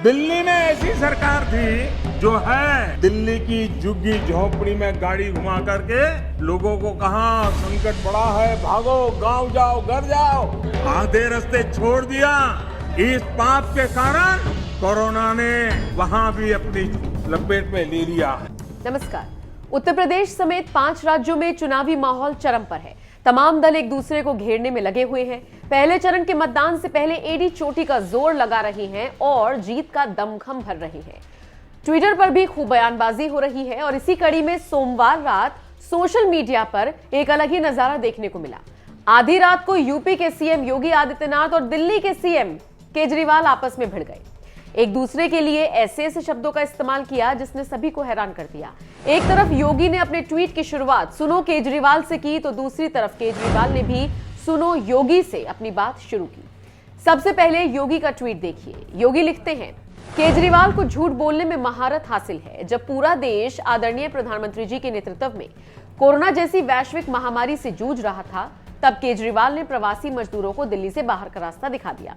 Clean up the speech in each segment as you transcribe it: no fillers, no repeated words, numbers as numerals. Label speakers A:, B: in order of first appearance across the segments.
A: दिल्ली में ऐसी सरकार थी जो है दिल्ली की झुग्गी झोपड़ी में गाड़ी घुमा करके लोगों को कहा संकट बड़ा है, भागो गांव जाओ, घर जाओ, आधे रास्ते छोड़ दिया। इस पाप के कारण कोरोना ने वहां भी अपनी लपेट में ले लिया।
B: नमस्कार। उत्तर प्रदेश समेत 5 राज्यों में चुनावी माहौल चरम पर है। तमाम दल एक दूसरे को घेरने में लगे हुए हैं। पहले चरण के मतदान से पहले एडी चोटी का जोर लगा रही हैं और जीत का दमखम भर रही हैं। ट्विटर पर भी खूब बयानबाजी हो रही है और इसी कड़ी में सोमवार रात सोशल मीडिया पर एक अलग ही नजारा देखने को मिला। आधी रात को यूपी के सीएम योगी आदित्यनाथ और दिल्ली के सीएम केजरीवाल आपस में भिड़ गए। एक दूसरे के लिए ऐसे ऐसे शब्दों का इस्तेमाल किया जिसने सभी को हैरान कर दिया। एक तरफ योगी ने अपने ट्वीट की शुरुआत सुनो केजरीवाल से की तो दूसरी तरफ केजरीवाल ने भी सुनो योगी से अपनी बात शुरू की। सबसे पहले योगी का ट्वीट देखिए। योगी लिखते हैं, केजरीवाल को झूठ बोलने में महारत हासिल है। जब पूरा देश आदरणीय प्रधानमंत्री जी के नेतृत्व में कोरोना जैसी वैश्विक महामारी से जूझ रहा था, तब केजरीवाल ने प्रवासी मजदूरों को दिल्ली से बाहर का रास्ता दिखा दिया।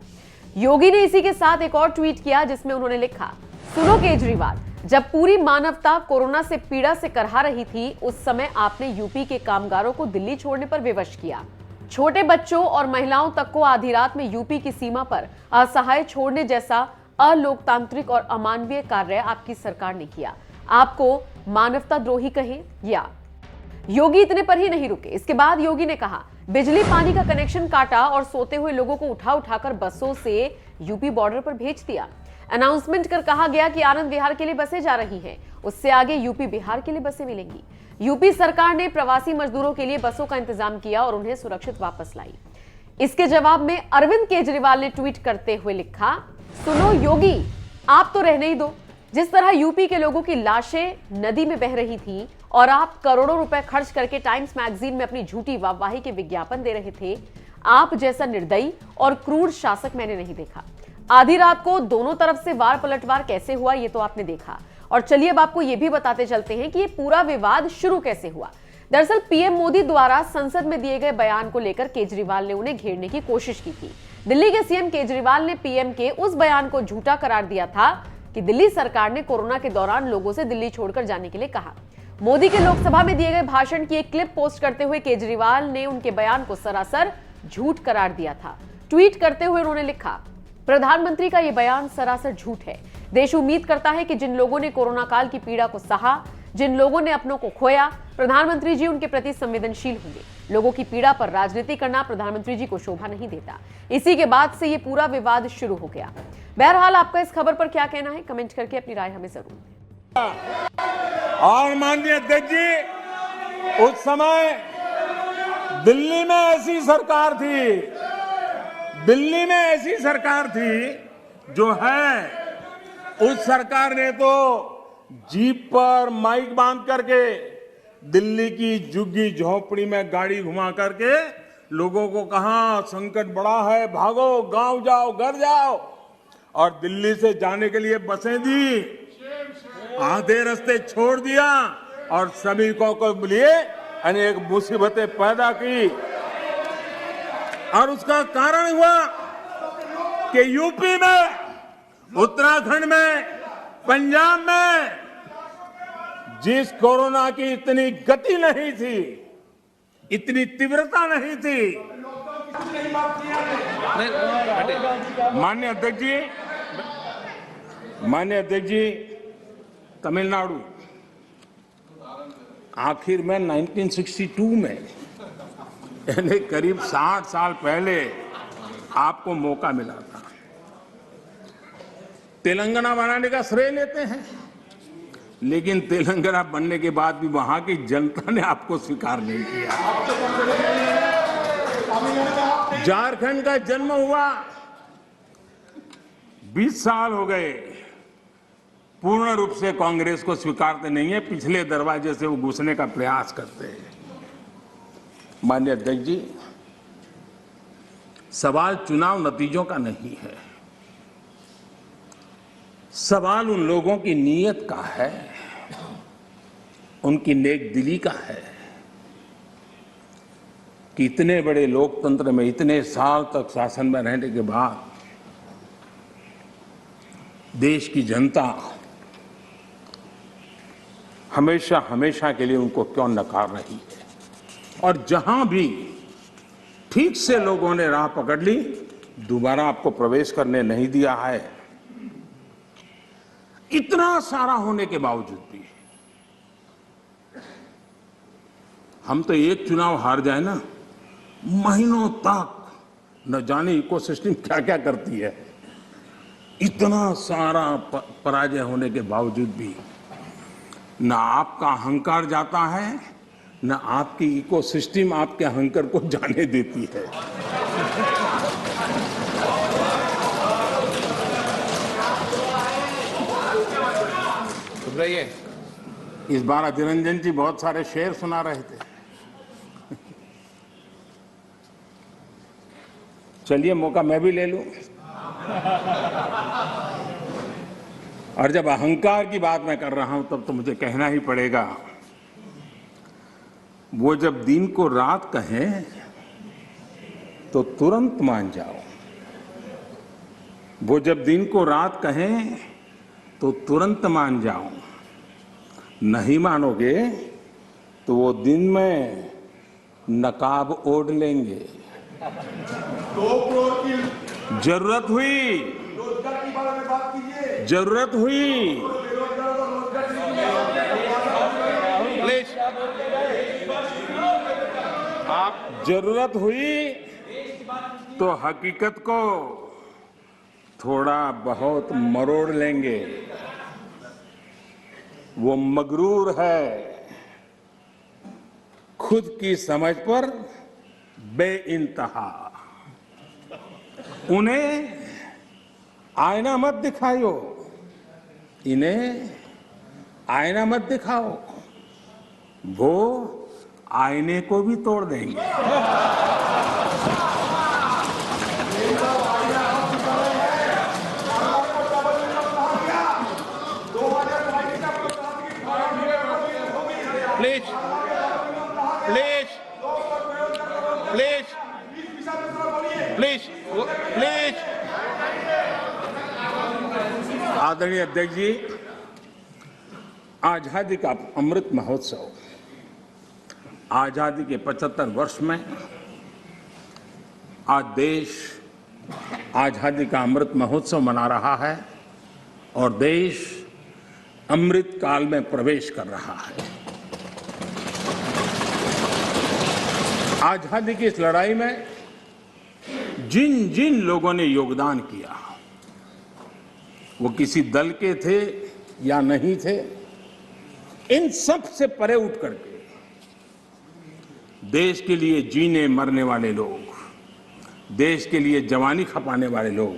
B: योगी ने इसी के साथ एक और ट्वीट किया जिसमें उन्होंने लिखा, सुनो केजरीवाल, जब पूरी मानवता कोरोना से पीड़ा से करहा रही थी, उस समय आपने यूपी के कामगारों को दिल्ली छोड़ने पर विवश किया। छोटे बच्चों और महिलाओं तक को आधी रात में यूपी की सीमा पर असहाय छोड़ने जैसा अलोकतांत्रिक और अमानवीय कार्य आपकी सरकार ने किया। आपको मानवता द्रोही कहें या। योगी इतने पर ही नहीं रुके। इसके बाद योगी ने कहा, बिजली पानी का कनेक्शन काटा और सोते हुए लोगों को उठा उठाकर बसों से यूपी बॉर्डर पर भेज दिया। अनाउंसमेंट कर कहा गया कि आनंद विहार के लिए बसें जा रही हैं, उससे आगे यूपी बिहार के लिए बसें मिलेंगी। यूपी सरकार ने प्रवासी मजदूरों के लिए बसों का इंतजाम किया और उन्हें सुरक्षित वापस लाई। इसके जवाब में अरविंद केजरीवाल ने ट्वीट करते हुए लिखा, सुनो योगी, आप तो रहने ही दो। जिस तरह यूपी के लोगों की लाशें नदी में बह रही थी और आप करोड़ों रुपए खर्च करके टाइम्स मैगजीन में अपनी झूठी वाहवाही के विज्ञापन दे रहे थे, आप जैसा निर्दयी और क्रूर शासक मैंने नहीं देखा। आधी रात को दोनों तरफ से वार पलटवार कैसे हुआ ये तो आपने देखा। और चलिए अब आपको ये भी बताते चलते हैं कि ये पूरा विवाद शुरू कैसे हुआ। दरअसल पीएम मोदी द्वारा संसद में दिए गए बयान को लेकर केजरीवाल ने उन्हें घेरने की कोशिश की थी। दिल्ली के सीएम केजरीवाल ने पीएम के उस बयान को झूठा करार दिया था कि दिल्ली सरकार ने कोरोना के दौरान लोगों से दिल्ली छोड़कर जाने के लिए कहा। मोदी के लोकसभा में दिए गए भाषण की एक क्लिप पोस्ट करते हुए केजरीवाल ने उनके बयान को सरासर झूठ करार दिया था। ट्वीट करते हुए उन्होंने लिखा, प्रधानमंत्री का यह बयान सरासर झूठ है। देश उम्मीद करता है कि जिन लोगों ने कोरोना काल की पीड़ा को सहा, जिन लोगों ने अपनों को खोया, प्रधानमंत्री जी उनके प्रति संवेदनशील होंगे। लोगों की पीड़ा पर राजनीति करना प्रधानमंत्री जी को शोभा नहीं देता। इसी के बाद से ये पूरा विवाद शुरू हो गया। बहरहाल आपका इस खबर पर क्या कहना है, कमेंट करके अपनी राय हमें जरूर दें।
A: और माननीय अध्यक्ष जी, उस समय दिल्ली में ऐसी सरकार थी, दिल्ली में ऐसी सरकार थी जो है उस सरकार ने तो जीप पर माइक बांध करके दिल्ली की झुग्गी झोपड़ी में गाड़ी घुमा करके लोगों को कहा संकट बड़ा है, भागो गांव जाओ, घर जाओ, और दिल्ली से जाने के लिए बसें दी, आधे रास्ते छोड़ दिया और सभी को लिए अनेक मुसीबतें पैदा की। और उसका कारण हुआ कि यूपी में, उत्तराखंड में, पंजाब में जिस कोरोना की इतनी गति नहीं थी, इतनी तीव्रता नहीं थी। माननीय अध्यक्ष जी, तमिलनाडु आखिर में 1962 में, यानी करीब 60 साल पहले आपको मौका मिला था। तेलंगाना बनाने का श्रेय लेते हैं, लेकिन तेलंगाना बनने के बाद भी वहां की जनता ने आपको स्वीकार नहीं किया। झारखंड का जन्म हुआ, 20 साल हो गए, पूर्ण रूप से कांग्रेस को स्वीकारते नहीं है, पिछले दरवाजे से वो घुसने का प्रयास करते हैं। माननीय अध्यक्ष जी, सवाल चुनाव नतीजों का नहीं है, सवाल उन लोगों की नीयत का है, उनकी नेक दिली का है कि इतने बड़े लोकतंत्र में इतने साल तक शासन में रहने के बाद देश की जनता हमेशा हमेशा के लिए उनको क्यों नकार रही है, और जहां भी ठीक से लोगों ने राह पकड़ ली, दोबारा आपको प्रवेश करने नहीं दिया है। इतना सारा होने के बावजूद भी हम तो एक चुनाव हार जाए ना, महीनों तक न जाने इकोसिस्टम क्या क्या करती है। इतना सारा पराजय होने के बावजूद भी न आपका अहंकार जाता है, न आपकी इकोसिस्टम आपके अहंकार को जाने देती है।
C: रहिए।
A: इस बार अधीर रंजन जी बहुत सारे शेर सुना रहे थे। चलिए मौका मैं भी ले लूं। और जब अहंकार की बात मैं कर रहा हूं तब तो मुझे कहना ही पड़ेगा, वो जब दिन को रात कहें तो तुरंत मान जाओ। वो जब दिन को रात कहें तो तुरंत मान जाओ। नहीं मानोगे तो वो दिन में नकाब ओढ़ लेंगे।
D: 2 करोड़ की
A: जरूरत हुई,
D: रोजगार के बारे में बात कीजिए।
A: जरूरत हुई,
D: बेरोजगार और रोजगार
C: प्लीज आप
A: जरूरत हुई तो हकीकत को थोड़ा बहुत मरोड़ लेंगे। वो मगरूर है, खुद की समझ पर बेइंतहा। उन्हें आईना मत दिखाओ, इन्हें आईना मत दिखाओ, वो आईने को भी तोड़ देंगे।
C: Please please please please please
A: आदरणीय अध्यक्ष जी, आजादी का अमृत महोत्सव, आजादी के 75 वर्ष में आज देश आजादी का अमृत महोत्सव मना रहा है और देश अमृत काल में प्रवेश कर रहा है। आजादी की इस लड़ाई में जिन जिन लोगों ने योगदान किया, वो किसी दल के थे या नहीं थे, इन सब से परे उठ करके देश के लिए जीने मरने वाले लोग, देश के लिए जवानी खपाने वाले लोग,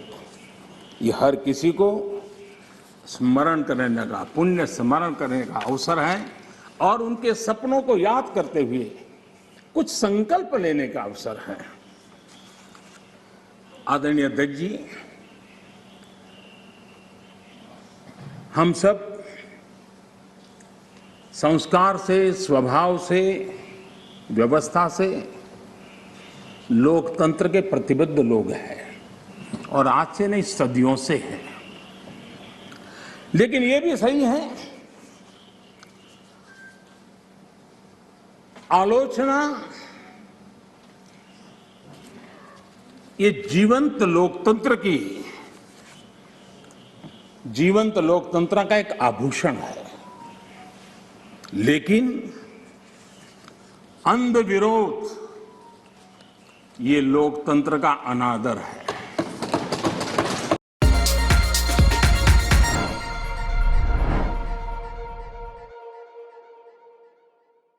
A: ये हर किसी को स्मरण करने का, पुण्य स्मरण करने का अवसर है और उनके सपनों को याद करते हुए कुछ संकल्प लेने का अवसर है। आदरणीय अध्यक्ष जी, हम सब संस्कार से, स्वभाव से, व्यवस्था से लोकतंत्र के प्रतिबद्ध लोग हैं और आज से नहीं, सदियों से हैं। लेकिन ये भी सही है, आलोचना ये जीवंत लोकतंत्र का एक आभूषण है, लेकिन अंध विरोध ये लोकतंत्र का अनादर है।